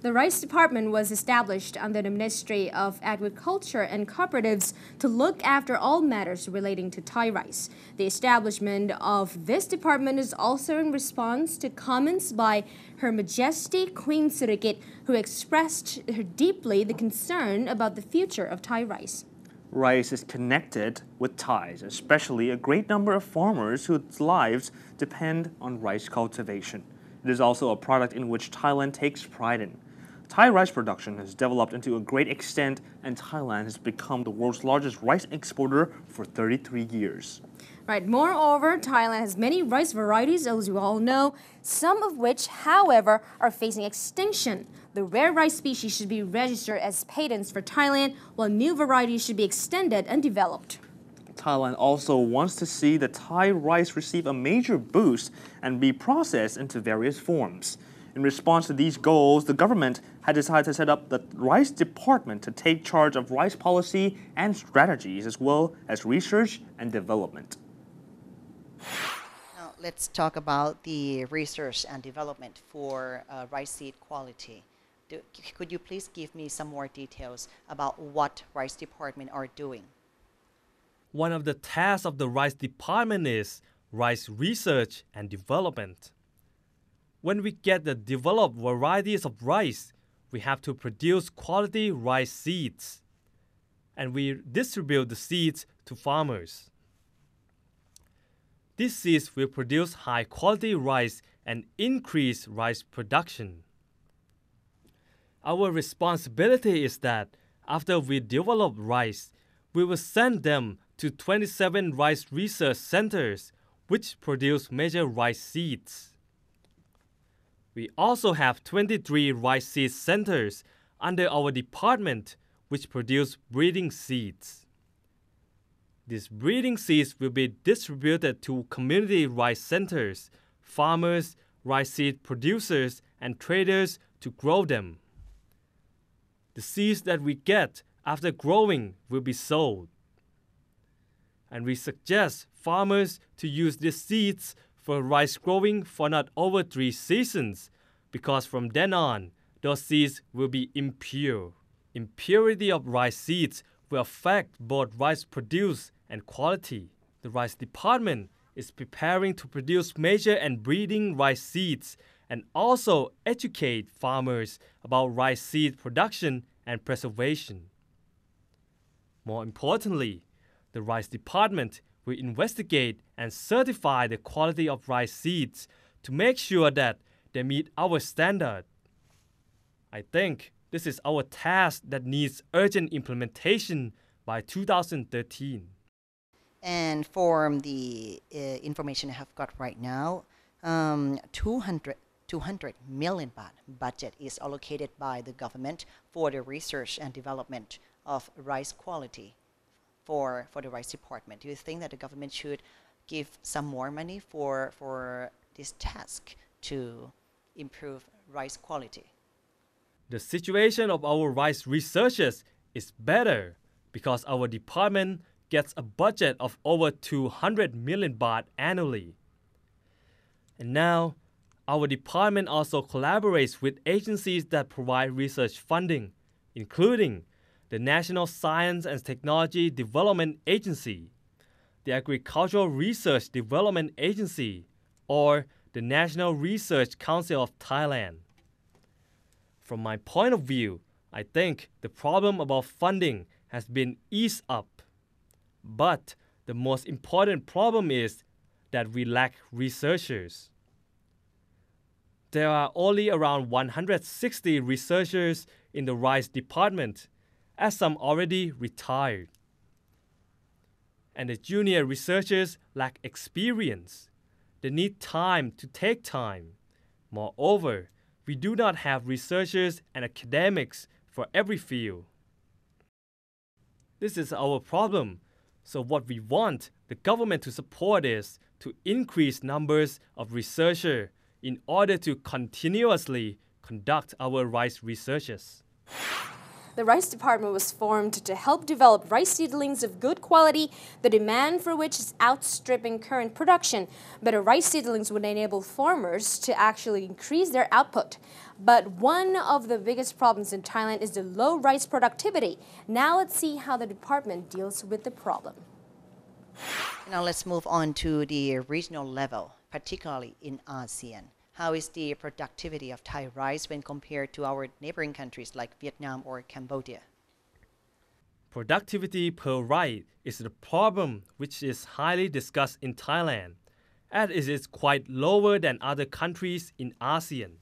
The Rice Department was established under the Ministry of Agriculture and Cooperatives to look after all matters relating to Thai rice. The establishment of this department is also in response to comments by Her Majesty Queen Sirikit, who expressed deeply the concern about the future of Thai rice. Rice is connected with Thais, especially a great number of farmers whose lives depend on rice cultivation. It is also a product in which Thailand takes pride in. Thai rice production has developed into a great extent, and Thailand has become the world's largest rice exporter for 33 years. Right. Moreover, Thailand has many rice varieties, as you all know, some of which, however, are facing extinction. The rare rice species should be registered as patents for Thailand, while new varieties should be extended and developed. Thailand also wants to see the Thai rice receive a major boost and be processed into various forms. In response to these goals, the government had decided to set up the Rice Department to take charge of rice policy and strategies, as well as research and development. Now, let's talk about the research and development for rice seed quality. Could you please give me some more details about what Rice Department are doing? One of the tasks of the Rice Department is rice research and development. When we get the developed varieties of rice, we have to produce quality rice seeds, and we distribute the seeds to farmers. These seeds will produce high-quality rice and increase rice production. Our responsibility is that after we develop rice, we will send them to 27 rice research centers, which produce major rice seeds. We also have 23 rice seed centers under our department, which produce breeding seeds. These breeding seeds will be distributed to community rice centers, farmers, rice seed producers, and traders to grow them. The seeds that we get after growing will be sold. And we suggest farmers to use these seeds for rice growing for not over 3 seasons, because from then on, those seeds will be impure. Impurity of rice seeds will affect both rice produce and quality. The Rice Department is preparing to produce major and breeding rice seeds and also educate farmers about rice seed production and preservation. More importantly, the Rice Department will investigate and certify the quality of rice seeds to make sure that they meet our standard. I think this is our task that needs urgent implementation by 2013. And for the information I have got right now, 200 million baht budget is allocated by the government for the research and development of rice quality for the Rice Department. Do you think that the government should give some more money for this task to improve rice quality? The situation of our rice researchers is better because our department gets a budget of over 200 million baht annually. And now, our department also collaborates with agencies that provide research funding, including the National Science and Technology Development Agency, the Agricultural Research Development Agency, or the National Research Council of Thailand. From my point of view, I think the problem about funding has been eased up. But the most important problem is that we lack researchers. There are only around 160 researchers in the Rice Department, as some already retired. And the junior researchers lack experience. They need time to take time. Moreover, we do not have researchers and academics for every field. This is our problem. So what we want the government to support is to increase numbers of researchers in order to continuously conduct our rice researches. The Rice Department was formed to help develop rice seedlings of good quality, the demand for which is outstripping current production. Better rice seedlings would enable farmers to actually increase their output. But one of the biggest problems in Thailand is the low rice productivity. Now let's see how the department deals with the problem. Now let's move on to the regional level, particularly in ASEAN. How is the productivity of Thai rice when compared to our neighboring countries like Vietnam or Cambodia? Productivity per rice is the problem which is highly discussed in Thailand, as it is quite lower than other countries in ASEAN.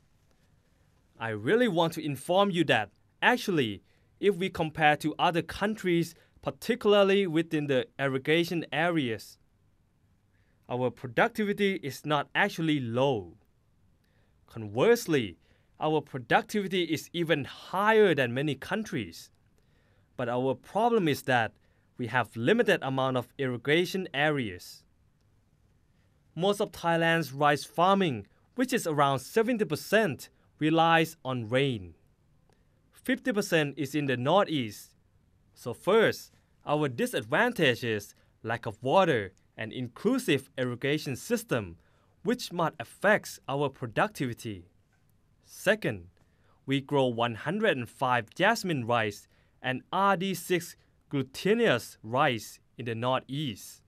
I really want to inform you that, actually, if we compare to other countries, particularly within the irrigation areas, our productivity is not actually low. Conversely, our productivity is even higher than many countries. But our problem is that we have limited amount of irrigation areas. Most of Thailand's rice farming, which is around 70%, relies on rain. 50% is in the northeast. So first, our disadvantage is lack of water and inclusive irrigation system, which might affect our productivity. Second, we grow 105 jasmine rice and RD6 glutinous rice in the northeast.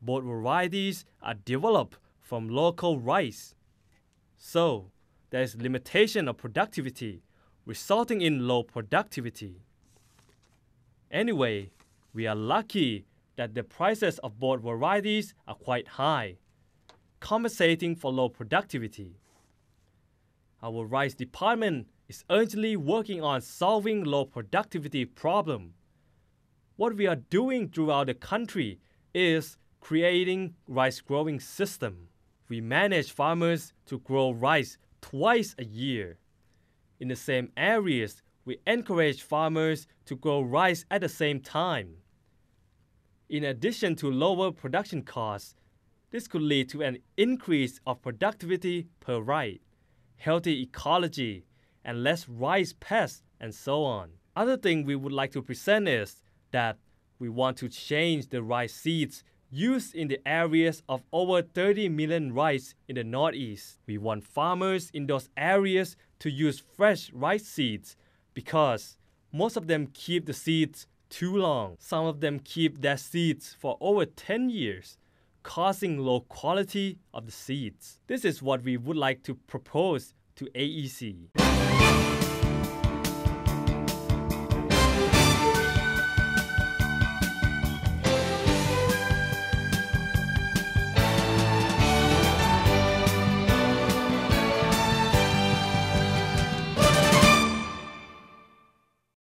Both varieties are developed from local rice. So, there is limitation of productivity, resulting in low productivity. Anyway, we are lucky that the prices of both varieties are quite high, compensating for low productivity. Our rice department is urgently working on solving low productivity problem. What we are doing throughout the country is creating rice growing system. We manage farmers to grow rice twice a year. In the same areas, we encourage farmers to grow rice at the same time. In addition to lower production costs, this could lead to an increase of productivity per rice, healthy ecology, and less rice pests, and so on. Other thing we would like to present is that we want to change the rice seeds used in the areas of over 30 million rice in the northeast. We want farmers in those areas to use fresh rice seeds because most of them keep the seeds too long. Some of them keep their seeds for over 10 years, causing low quality of the seeds. This is what we would like to propose to AEC.